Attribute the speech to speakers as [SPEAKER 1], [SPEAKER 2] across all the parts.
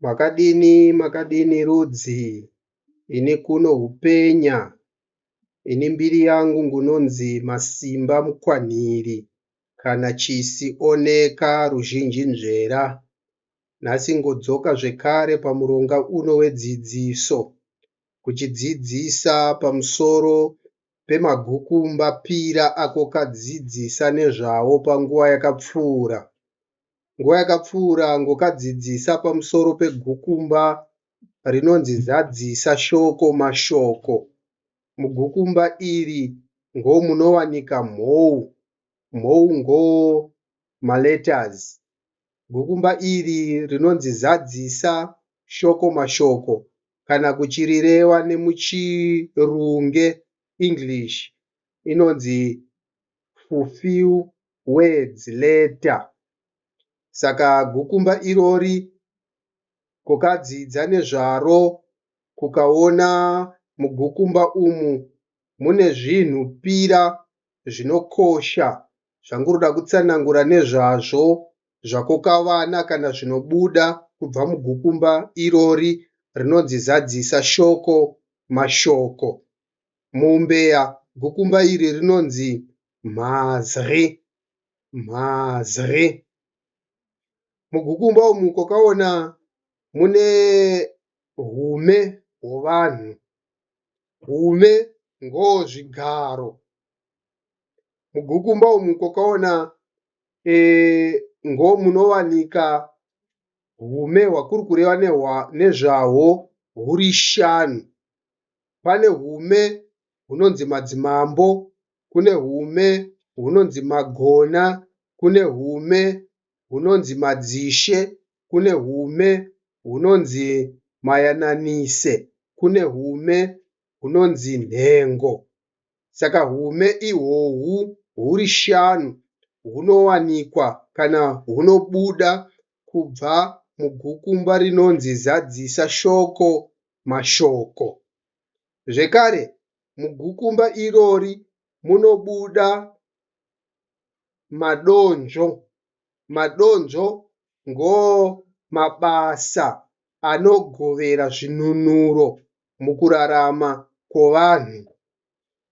[SPEAKER 1] Makadini rudzi, ini kuno hupenya, ini mbiri yangu ngunonzi Masimba Mukwanhiri, kana Chisi Oneka ruzhinji nzvera. Nhasi ngodzoka zvekare pamuronga uno wedzidziso, kuchidzidzisa pamusoro pemagukumba pira ako kadzidzisa nezvawo panguva yakapfuura. Nguva yakapfuura ngokadzidzisa pamusoro pegukumba rinonzi zadzisa shoko mashoko. Mugukumba iri ngomunowanika mhou. Mhou ngo maletters. Gukumba iri rinonzi zadzisa shoko mashoko, kana kuchirireva nemuchirunge English inonzi fulfill words letter. Saka gukumba irori kukadzidza nezvaro, kukaona mugukumba umu mune zvinhu pira zvinokosha zvanguroda kutsanangura nezvazvo zvakokawana kana zvinobuda kubva mugukumba irori rinonzi zadzisa shoko mashoko. Muumbeya gukumba iri rinonzi mhazri. Mhazri. Mugukumba umu kokaona mune hume hwovanhu. Hume ngozvigaro. Mugukumba umu kokaona ngomunowanika hume hwakuri kureva nezvahwo huri 5. Pane hume hunonzi madzimambo, kune hume hunonzi magona, kune hume hunonzi madzishe, kune hume hunonzi mayananise, kune hume hunonzi nhengo. Saka hume ihwohwu huri 5 hunowanikwa kana hunobuda kubva mugukumba rinonzi zadzisa shoko mashoko. Zvekare mugukumba irori munobuda madonzvo. Madonzvo ngomabasa anogovera zvinunuro mukurarama kwovanhu.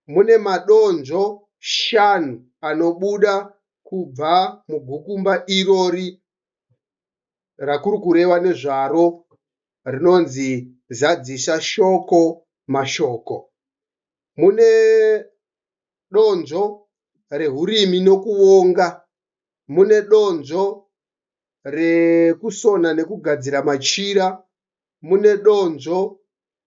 [SPEAKER 1] Mune madonzvo 5 anobuda kubva mugukumba irori rakuri kureva nezvaro rinonzi zadzisa shoko mashoko. Mune donzvo rehurimi nokuvonga, mune donzvo rekusona nekugadzira machira, mune donzvo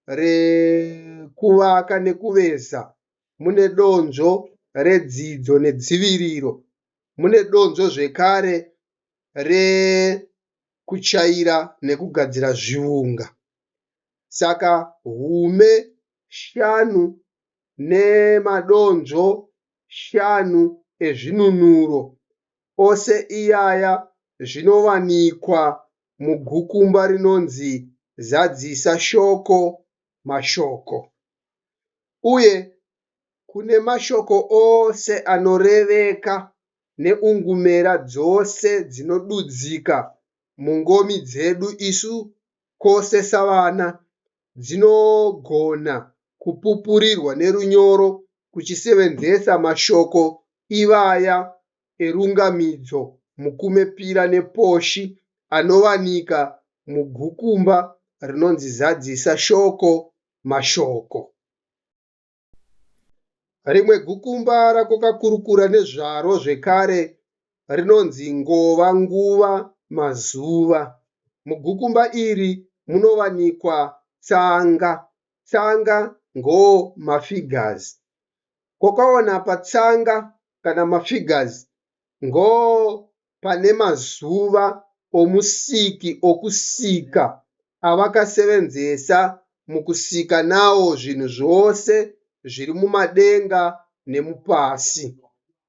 [SPEAKER 1] rekuvaka nekuveza, mune donzvo redzidzo nedziviriro, mune donzvo zvekare rekuchaira nekugadzira zviunga. Saka hume 5 nemadonzvo 5 ezvinunuro, ose iyaya zvinowanikwa mugukumba rinonzi zadzisa shoko mashoko. Uye kune mashoko ose anoreveka neungumera dzose dzinodudzika mungomi dzedu isu kose savana, dzinogona kupupurirwa nerunyoro kuchisevenzesa mashoko ivaya erungamidzo, mukumepira neposhi anowanika mugukumba rinonzi zadzisa shoko mashoko. Rimwe gukumba rakokakurukura nezvaro zvekare rinonzi ngova nguva mazuva. Mugukumba iri munowanikwa tsanga. Tsanga ngo mafigures. Kokaona patsanga kana mafigures ngo pane mazuva omusiki okusika avakasevenzesa mukusika nawo zvinhu zvose zviri mumadenga nemupasi.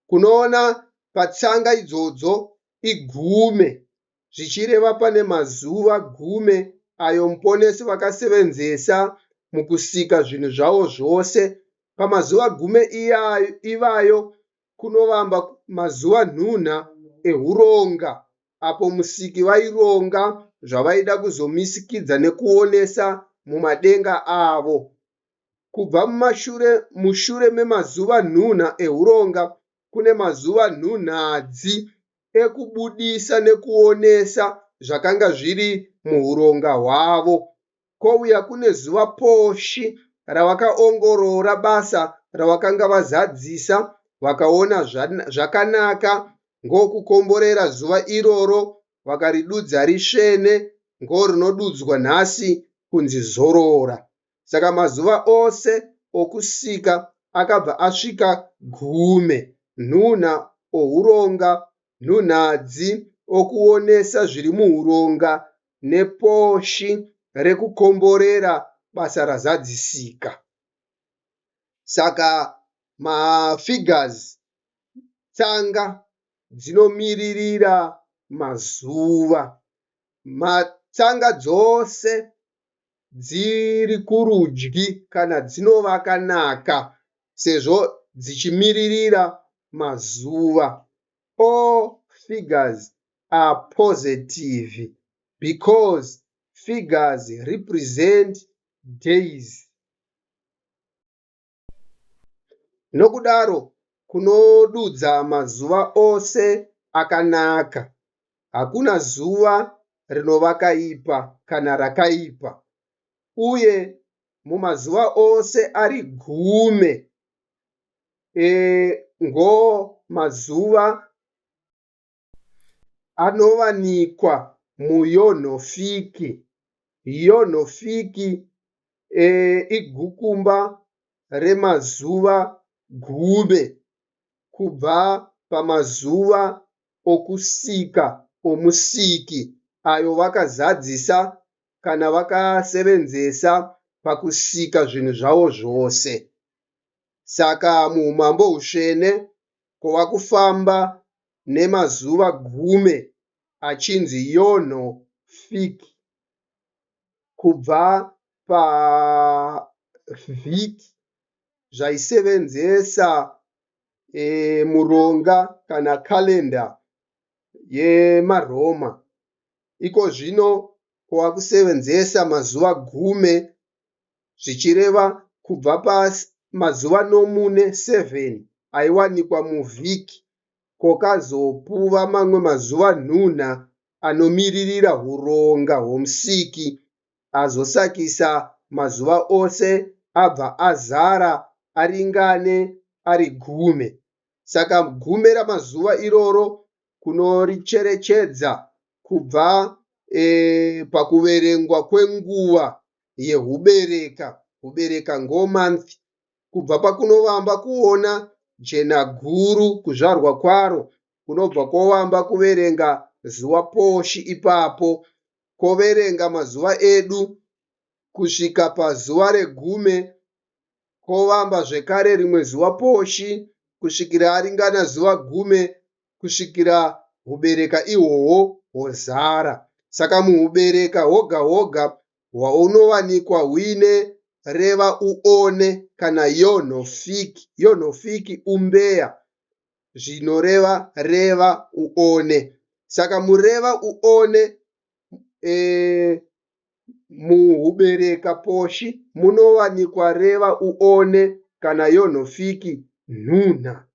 [SPEAKER 1] Kunoona patsanga idzodzo igume, zvichireva pane mazuva gume ayo muponesi vakasevenzesa mukusika zvinhu zvavo zvose. Pamazuva gume ivayo kunovamba mazuva nhunha euronga apo musiki vaironga zvavaida kuzomisikidza nekuonesa mumadenga avo. Kubva mushure memazuva nhunha euronga, kune mazuva nhunhadzi ekubudisa nekuonesa zvakanga zviri muuronga hwavo. Kouya kune zuva poshi ravakaongorora basa ravakanga vazadzisa, vakaona zvakanaka ngokukomborera zuva iroro vakaridudza risvene, ngorinodudzwa nhasi kunzi Zorora. Saka mazuva ose okusika akabva asvika 10, nhunha ouronga, nhunhadzi okuonesa zviri muuronga, neposhi rekukomborera basa razadzisika. Saka mafigures, tsanga dzinomiririra mazuva. Matsanga dzose dziri kurudyi kana dzinova kanaka sezvo dzichimiririra mazuva. All figures are positive because figures represent days. Nokudaro kunodudza mazuva ose akanaka. Hakuna zuva rinova kaipa kana rakaipa. Uye mumazuva ose ari 10 mazuva anovanikwa muYonhofiki. Yonhofiki igukumba remazuva 10 kubva pamazuva okusika omusiki ayo vakazadzisa kana vakasevenzesa pakusika zvinhu zvavo zvose. Saka muumambo hutsvene kwava kufamba nemazuva 10 achinzi Yonhofiki. Kubva pavhiki zvaisevenzesa muronga kana kalenda yemaroma, iko zvino kwava kusevenzesa mazuva 10 zvichireva kubva pamazuva nomune 7 aiwanikwa muvhiki, kokazopuva mamwe mazuva nhunha anomiririra uronga hwomusiki, azosakisa mazuva ose abva azara aringane ari 10. Saka 10 ramazuva iroro kunoricherechedza kubva pakuverengwa kwenguva yehubereka. Hubereka ngomonth. Kubva pakunovamba kuona jena guru kuzvarwa kwaro, kunobva kwovamba kuverenga zuva poshi ipapo, koverenga mazuva edu kusvika pazuva re10, kovamba zvekare rimwe zuva poshi kusvikira aringana zuva 10 kusvikira hubereka ihwohwo hwozara. Saka muhubereka hwoga hwoga hwaunovanikwa huine reva uone kana Yonhofiki. Yonhofiki umbeya, zvinoreva reva uone. Saka mureva uone muhubereka poshi munovanikwa reva uone kana Yonhofiki nhunha.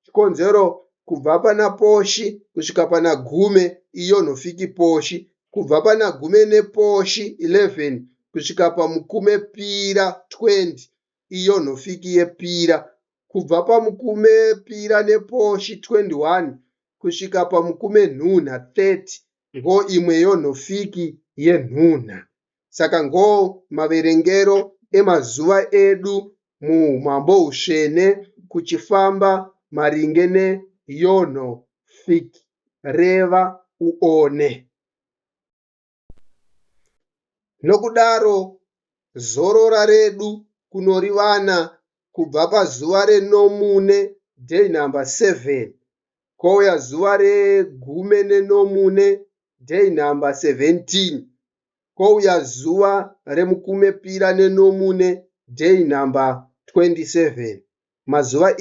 [SPEAKER 1] Chikonzero kubva pana poshi kusvika pana 10 iYonhofiki poshi, kubva pana 10 neposhi 11 kusvika pamukume pira 20 iYonhofiki yepira, kubva pamukume pira neposhi 21 kusvika pamukume nhunha 30 ngo imwe Yonhofiki yenhunha. Saka ngo maverengero emazuva edu muumambo hutsvene kuchifamba maringe neYonhofiki, reva uone. Nokudaro zorora redu kunorivana kubva pazuva renomune, day number 7, kwouya zuva re10 day number 17, kwouya zuva remukume pira nenomune, day number 27. Mazuva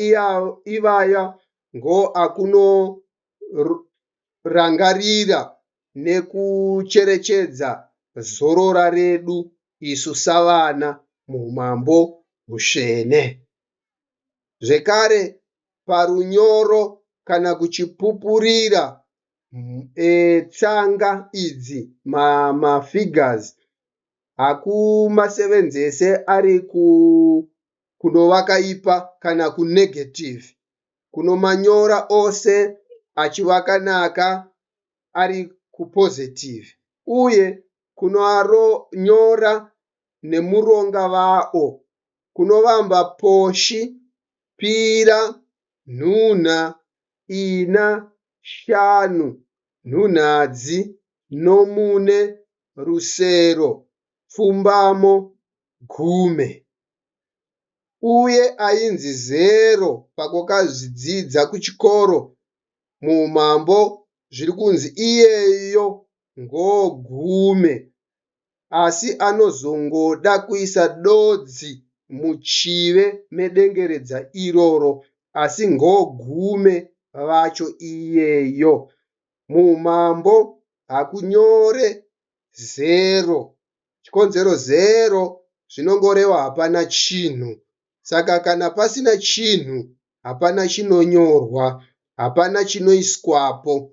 [SPEAKER 1] ivaya ngo akunorangarira nekucherechedza zorora redu isu savana muumambo husvene. Zvekare, parunyoro kana kuchipupurira tsanga idzi mafigures hakumasevenzese ari kunovakaipa kana kunegative. Kunomanyora ose achivakanaka ari kupositive, uye kunoanyora nemuronga vao kunovamba poshi, pira, nhunha, ina, shanu, nhunhadzi, nomune, rusero, pfumbamo, gume. Uye ainzi 0 pakwakazvidzidza kuchikoro muumambo zviri kunzi iyeyo ngogume, asi anozongoda kuisa dodzi muchive medengeredza iroro, asi ngogume vacho iyeyo. Muumambo hakunyore 0. Chikonzero 0 zvinongoreva hapana chinhu. Saka kana pasina chinhu, hapana chinonyorwa, hapana chinoiswapo.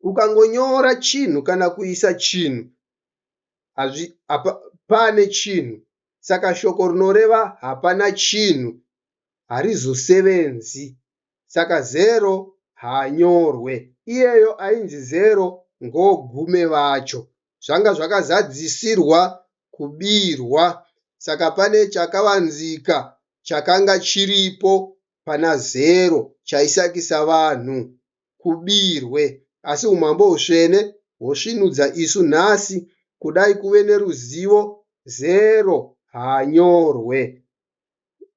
[SPEAKER 1] Ukangonyora chinhu kana kuisa chinhu, pane chinhu. Saka shoko rinoreva hapana chinhu harizosevenzi. Saka 0 haanyorwe. Iyeyo ainzi 0 ngogume vacho. Zvanga zvakazadzisirwa kubirwa. Saka pane chakavanzika chakanga chiripo pana 0 chaisakisa vanhu kubirwe. Asi umambo husvene hosvinudza isu nhasi kudai kuve neruzivo 0 haanyorwe.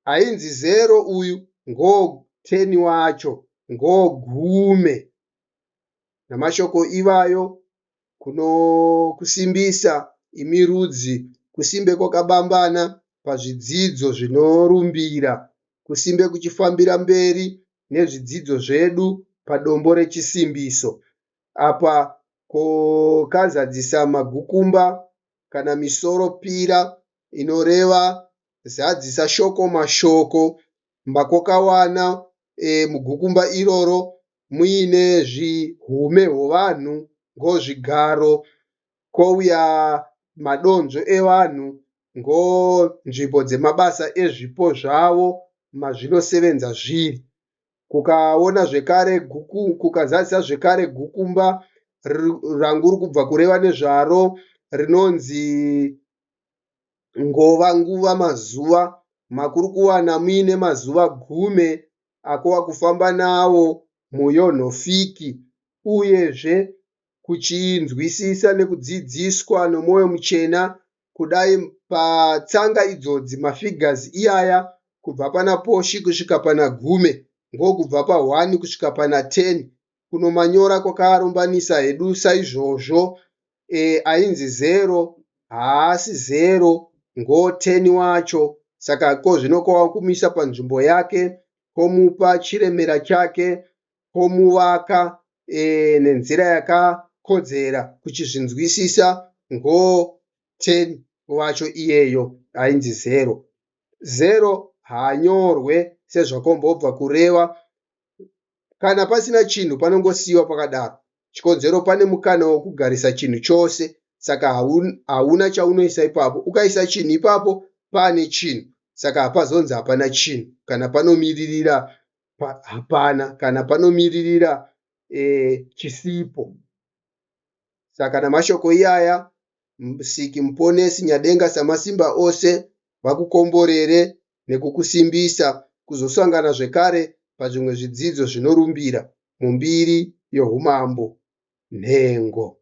[SPEAKER 1] Ainzi 0 uyu ngo10 wacho, ngogume. Namashoko ivayo kusimbisa imi rudzi, kusimbe kwakabambana pazvidzidzo zvinorumbira, kusimbe kuchifambira mberi nezvidzidzo zvedu padombo rechisimbiso. Apa kokazadzisa magukumba kana misoro pira inoreva zadzisa shoko mashoko, mbakokawana mugukumba iroro muine zvihume hovanhu ngozvigaro, kouya madonzvo evanhu ngonzvimbo dzemabasa ezvipo zvavo mazvinosevenza zviri. Kukaona zvekare kukazadzisa zvekare gukumba ranguri kubva kureva nezvaro rinonzi ngova nguva mazuva, makuri kuwana muine mazuva 10 akova kufamba nawo muyonhofiki, uyezve kuchinzwisisa nekudzidziswa nomwoyo muchena kudai patsanga idzodzi mafigures iyaya kubva pana poshi kusvika pana gume ngokubva pa1 kusvika pana 10 kunomanyora kwakarumbanisa hedu saizvozvo. Ainzi 0 haasi 0 ngo10 wacho. Saka kozvino kwavakumisa panzvimbo yake, komupa chiremera chake, komuvaka nenzira yakakodzera kuchizvinzwisisa ngo10 wacho iyeyo ainzi 0. 0 haanyorwe sezvakombobva kureva. Kana pasina chinhu panongosiyiwa pakadaro. Chikonzero pane mukana wokugarisa chinhu chose, saka hauna chaunoisa ipapo. Ukaisa chinhu ipapo pane chinhu, saka hapazonzi hapana chinhu. Kana panomiririra hapana, kana panomiririra chisipo. Saka namashoko iyaya Musiki Muponesi Nyadenga Samasimba ose vakukomborere nekukusimbisa kuzosangana zvekare pazvimwe zvidzidzo zvinorumbira mumbiri youmambo. Nhengo.